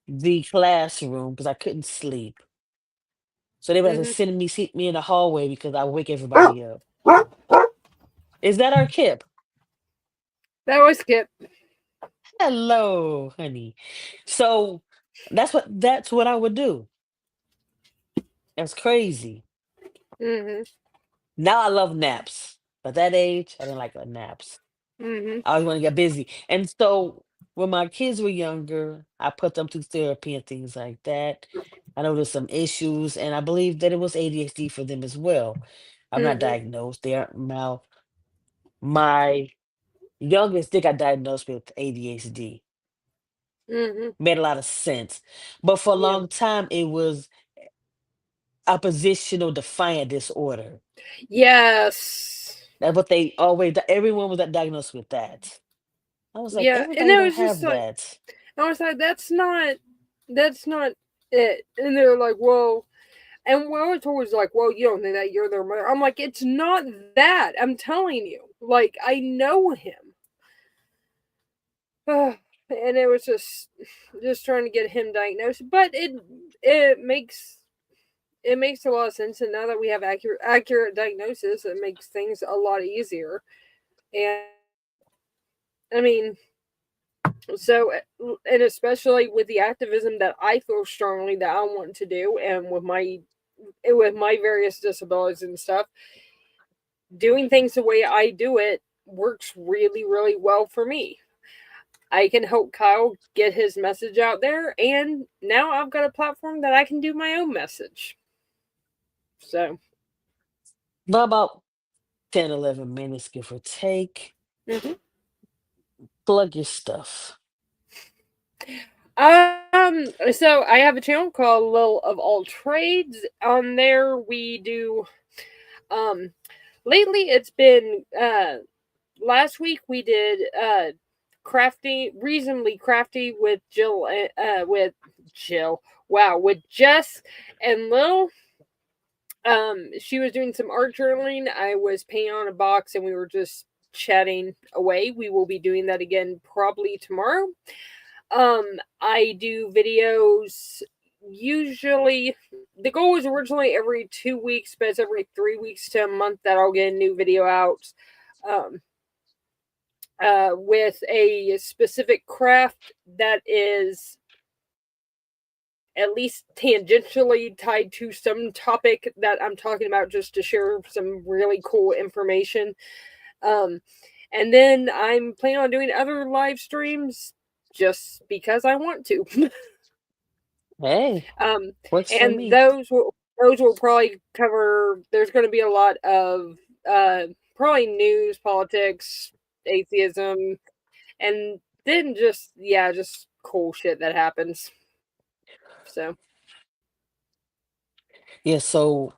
the classroom because I couldn't sleep. So they would have to Hmm. seat me in the hallway because I wake everybody up. Is that our Kip? That was Skip. Hello, honey. So that's what I would do. That's crazy. Hmm. Now I love naps. At that age, I didn't like naps. Hmm. I always want to get busy. And so when my kids were younger, I put them through therapy and things like that. I know there's some issues, and I believe that it was ADHD for them as well. I'm not Hmm. diagnosed. They are now my youngest, they got diagnosed with ADHD. Hmm. Made a lot of sense. But for a Yeah. long time, it was oppositional defiant disorder. Yes. That's what they always, everyone was diagnosed with that. I was like, Yeah. And everybody I don't was just have like, that. I was like, that's not it. And they're like, well, and we always always like, well, you don't think that you're their mother. I'm like, it's not that. I'm telling you. Like, I know him. And it was just trying to get him diagnosed. But it makes a lot of sense. And now that we have accurate diagnosis, it makes things a lot easier. And I mean, so and especially with the activism that I feel strongly that I want to do, and with my various disabilities and stuff, doing things the way I do it works really, really well for me. I can help Kyle get his message out there, and now I've got a platform that I can do my own message. So, But about 10, 11 minutes, give or take. mhm. Plug your stuff. So I have a channel called Lil of All Trades. On there, we do. Um, lately it's been. Last week we did reasonably crafty with Jill. With Jill. Wow, with Jess and Lil. She was doing some art journaling. I was painting on a box, and we were just chatting away. We will be doing that again probably tomorrow. I do videos. Usually, the goal was originally every 2 weeks, but it's every 3 weeks to a month that I'll get a new video out. Um, with a specific craft that is at least tangentially tied to some topic that I'm talking about, just to share some really cool information. Um, and then I'm planning on doing other live streams just because I want to. Hey, um, works for and me. those will probably cover. There's going to be a lot of uh, probably news, politics, atheism, and then just cool shit that happens. So Yeah, so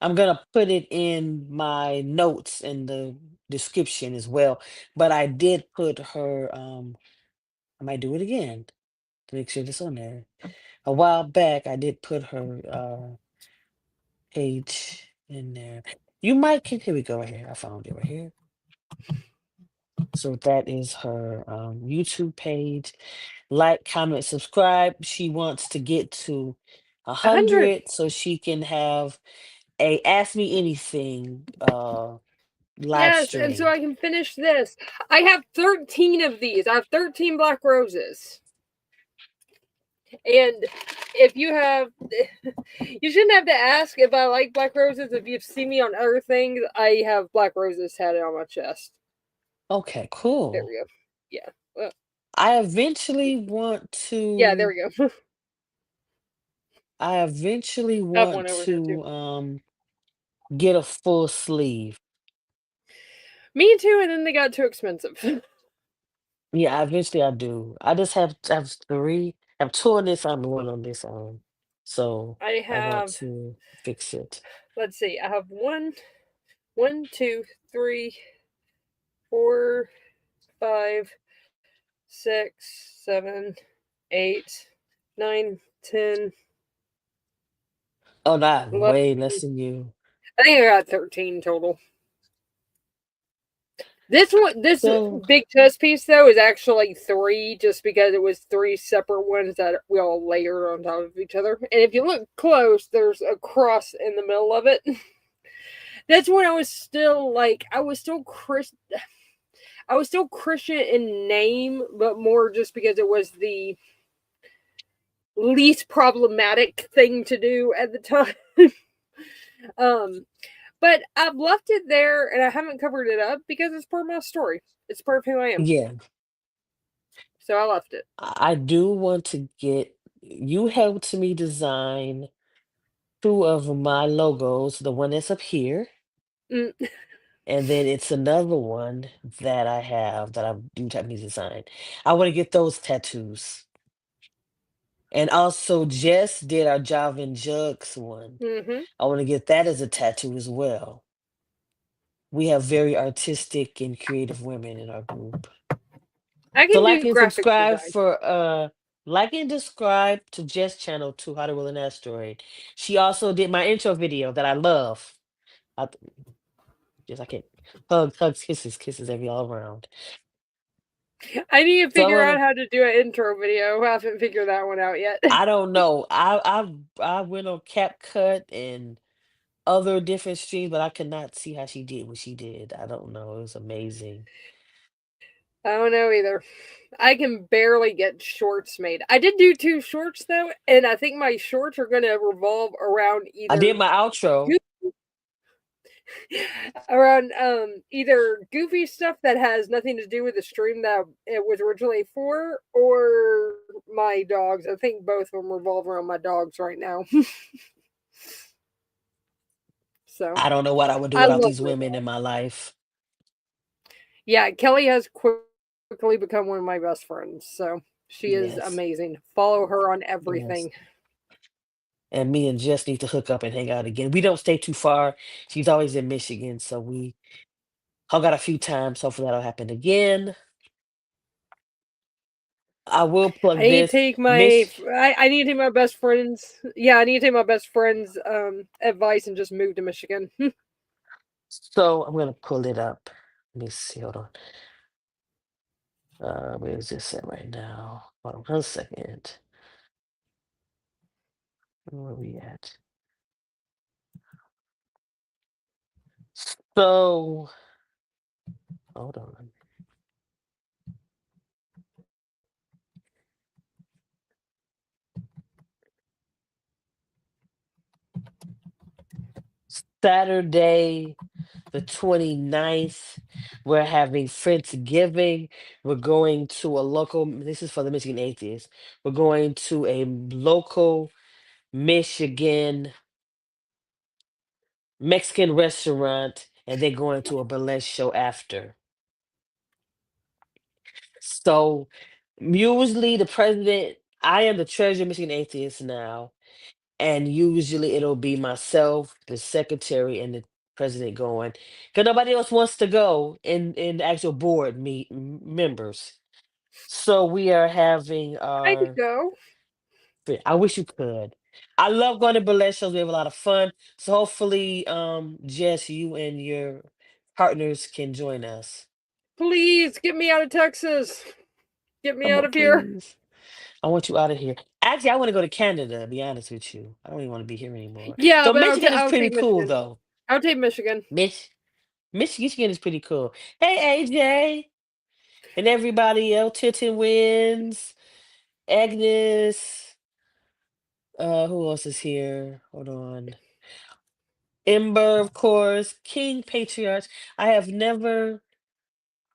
I'm gonna put it in my notes in the description as well. But I did put her, I might do it again to make sure it's on there. A while back, I did put her page in there. You might can Here we go right here. I found it right here. So that is her YouTube page. Like, comment, subscribe. She wants to get to 100. 100 so she can have a Ask Me Anything live Yes, and so stream. I can finish this. I have 13 of these. I have 13 black roses. And if you have, you shouldn't have to ask if I like black roses. If you've seen me on other things, I have black roses tatted on my chest. Okay, There cool. we go. Yeah. Well, I eventually want yeah, there to we go. I eventually I have want one over here too. to get a full sleeve. Me too, and then they got too expensive. Yeah, eventually I do. I have three. I have two on this arm and one on this arm. So I I want have, to fix it. let's see, I have one, two, three, 4, 5, 6, 7, 8, 9, 10, Oh, not 11. way less than you. I think I got 13 total. This So big chess piece though is actually three, just because it was three separate ones that we all layered on top of each other. And if you look close, there's a cross in the middle of it. That's when I was still like I was still Christian in name, but more just because it was the least problematic thing to do at the time. um, but I've left it there and I haven't covered it up because it's part of my story. It's part of who I am. yeah, So I left it. I do want to get you helped me design two of my logos, the one that's up here, Mm, and then it's another one that I have that I do have me design. I want to get those tattoos. And also Jess did our Javin Jugs one. mm-hmm. I want to get that as a tattoo as well. We have very artistic and creative women in our group. I So can like do and graphic subscribe design. for like and subscribe to Jess channel to How to Roll an Asteroid. She also did my intro video that I love. I just I can't hugs, kisses, kisses every all around. I need to So I'm figure out gonna how to do an intro video. I haven't figured that one out yet. I don't know. I went on CapCut and other different streams, but I could not see how she did what she did. I don't know. It was amazing. I don't know either. I can barely get shorts made. I did do 2 shorts though, and I think my shorts are going to revolve around I did either my outro. either goofy stuff that has nothing to do with the stream that it was originally for, or my dogs. I think both of them revolve around my dogs right now. So I don't know what I would do I without love these my women in dog. my life. Yeah, Kellie has quickly become one of my best friends. So she is Yes. amazing. Follow her on Yes. everything. And me and Jess need to hook up and hang out again. We don't stay too far. She's always in Michigan, so we hung out a few times. Hopefully that'll happen again. I will I plug need to this. take my I need to take my best friend's I need to take my best friend's advice and just move to Michigan. So I'm gonna pull it up. Let me see. Hold on. Where is this at right now? Hold on 1 second. Where are we at? So Hold on. Saturday, the 29th, we're having Friendsgiving. We're going to a local, this is for the Michigan Atheists. We're going to a local Michigan Mexican restaurant, and they're going to a burlesque show after. So, usually the president, I am the treasurer of Michigan Atheists now, and usually it'll be myself, the secretary, and the president going, because nobody else wants to go in the actual board members. So we are having I could our. go. I wish you could. I love going to burlesque shows. We have a lot of fun. So hopefully, Jess, you and your partners can join us. Please get me out of Texas. Get me Come out on, of here. please. I want you out of here. Actually, I want to go to Canada, to be honest with you. I don't even want to be here anymore. Yeah, So but Michigan is I'll pretty take cool Michigan. though. I'll take Michigan. Michigan is pretty cool. Hey AJ and everybody else, Tintin wins, Agnes. Who else is here? Hold on. Ember, of course, King Patriarch. I have never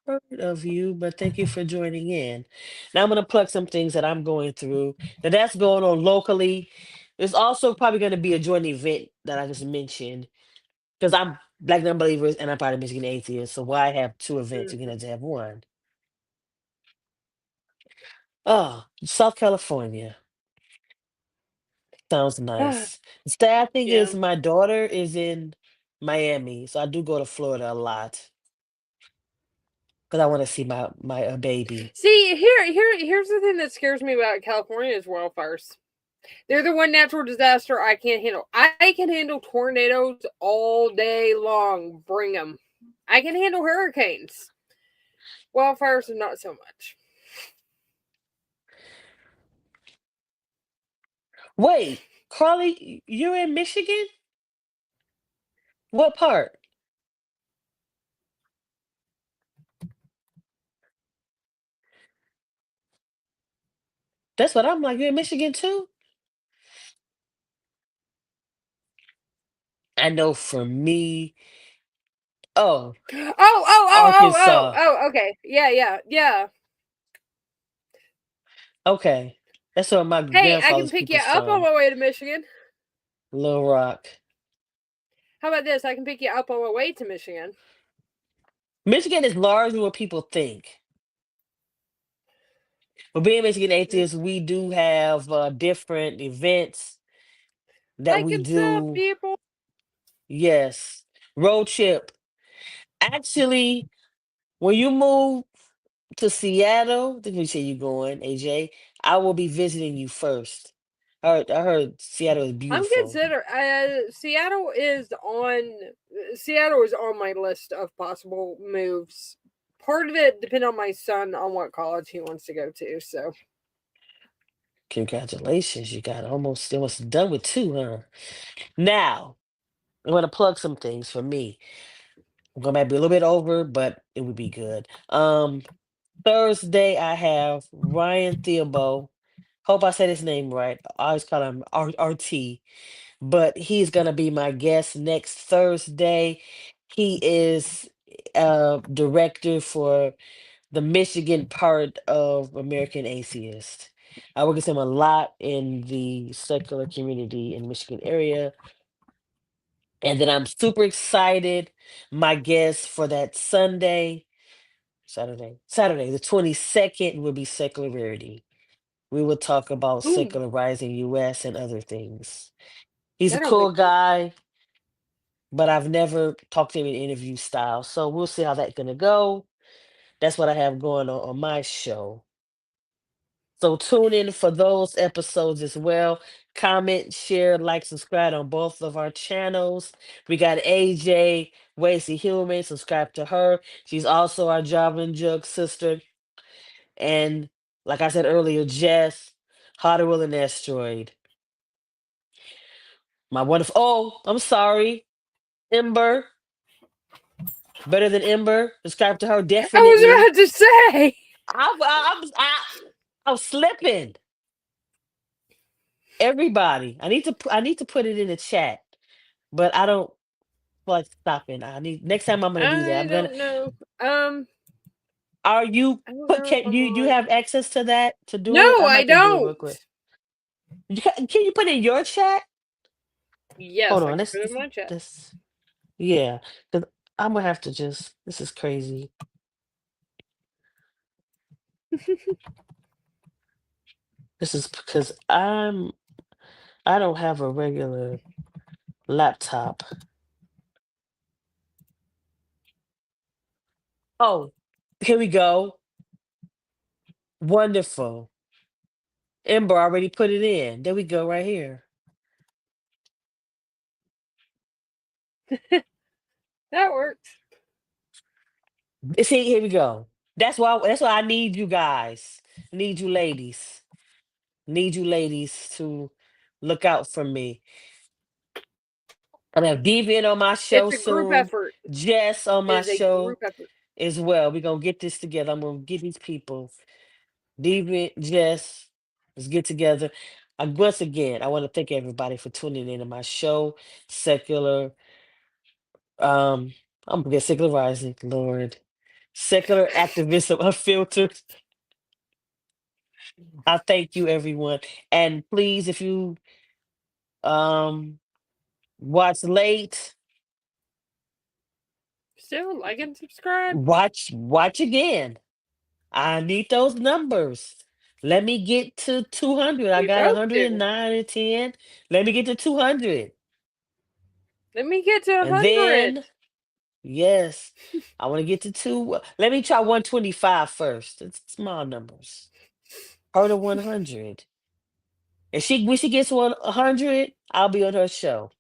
heard of you, but thank you for joining in. Now I'm gonna plug some things that I'm going through. Now that's going on locally. There's also probably gonna be a joint event that I just mentioned because I'm Black non-believers and I'm part of Michigan Atheists. So why have two events? You can Mhm. just have one. Oh, South California. Sounds nice. The sad thing Yeah. is my daughter is in Miami, so I do go to Florida a lot because I want to see my baby. See, here's the thing that scares me about California is wildfires. They're the one natural disaster I can't handle. I can handle tornadoes all day long. Bring them. I can handle hurricanes. Wildfires are not so much. Wait, Carly, you're in Michigan? What part? That's what I'm like. You're in Michigan too? I know for me, oh, Arkansas. Okay. Yeah. Okay. That's where my Hey, I can grandfather's pick you people's up on from. my way to Michigan. Little Rock. How about this? I can pick you up on my way to Michigan. Michigan is larger than what people think. But being Michigan atheists, we do have different events that we Liking some do. people. Yes. Road trip. Actually, when you move to Seattle, I think we say you're going, AJ, I will be visiting you first. I heard Seattle is I'm beautiful. consider Seattle is on my list of possible moves. Part of it depends on my son on what college he wants to go to. So Congratulations, you got almost done with two, huh? Now, I'm gonna plug some things for me. I'm gonna might be a little bit over, but it would be good. Thursday I have Ryan Theobald. Hope I said his name right. I always call him RT, but he's gonna be my guest next Thursday. He is director for the Michigan part of American Atheist. I work with him a lot in the secular community in Michigan area. And then I'm super excited. My guest for that Saturday, the 22nd will be Secularity. We will talk about ooh, secularizing US and other things. He's a that'll be cool cool. guy, but I've never talked to him in interview style. So we'll see how that's gonna go. That's what I have going on my show. So tune in for those episodes as well. Comment, share, like, subscribe on both of our channels. We got AJ Wasey Human. Subscribe to her. She's also our Java and Jug sister. And like I said earlier, Jess, Hotter Will an Asteroid. My wonderful, oh, I'm sorry, Ember. Better than Ember. Subscribe to her I was definitely. about to say. I'm slipping. Everybody, I need to put it in the chat, but I don't feel like stopping. I need next time I'm gonna do that. I I'm gonna. don't know. Are you I don't put? know if Can I'm you on. have access to that to do it? No, I'm I about to do it real don't. quick. Can you put in your chat? Hold Yes, I on. can put it in my chat. This. Yeah, because I'm gonna have to just. This is crazy. This is because I don't have a regular laptop. Oh, here we go. Wonderful. Ember already put it in. There we go, right here. That works. See, here we go. That's why I need you guys. I need you ladies. Need you ladies to look out for me. I have Deviant on my show It's a group soon. effort. Jess on It my is a show group effort. as well. We're gonna get this together. I'm gonna get these people. Deviant, Jess, let's get together. Once again, I want to thank everybody for tuning in to my show, Secular. I'm gonna get Secular Rising, Lord. Secular Activism Unfiltered. I thank you, everyone. And please, if you um watch late, Still like and subscribe. watch again. I need those numbers. Let me get to 200. I We got both do. 109 and 10. Let me get to 200. Let me get to And 100. then, yes, I want to get to two. Let me try 125 first. It's small numbers. Her to 100. If she when she gets 100, I'll be on her show.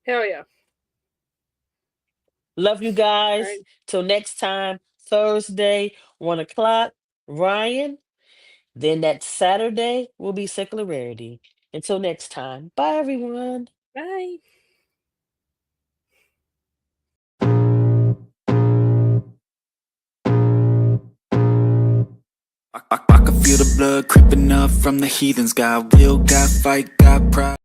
Hell yeah. Love you All guys. right. Till next time, Thursday, 1 o'clock. Ryan. Then that Saturday will be Secular Rarity. Until next time, bye everyone. Bye. I can feel the blood creeping up from the heathens. Got will, got fight, got pride.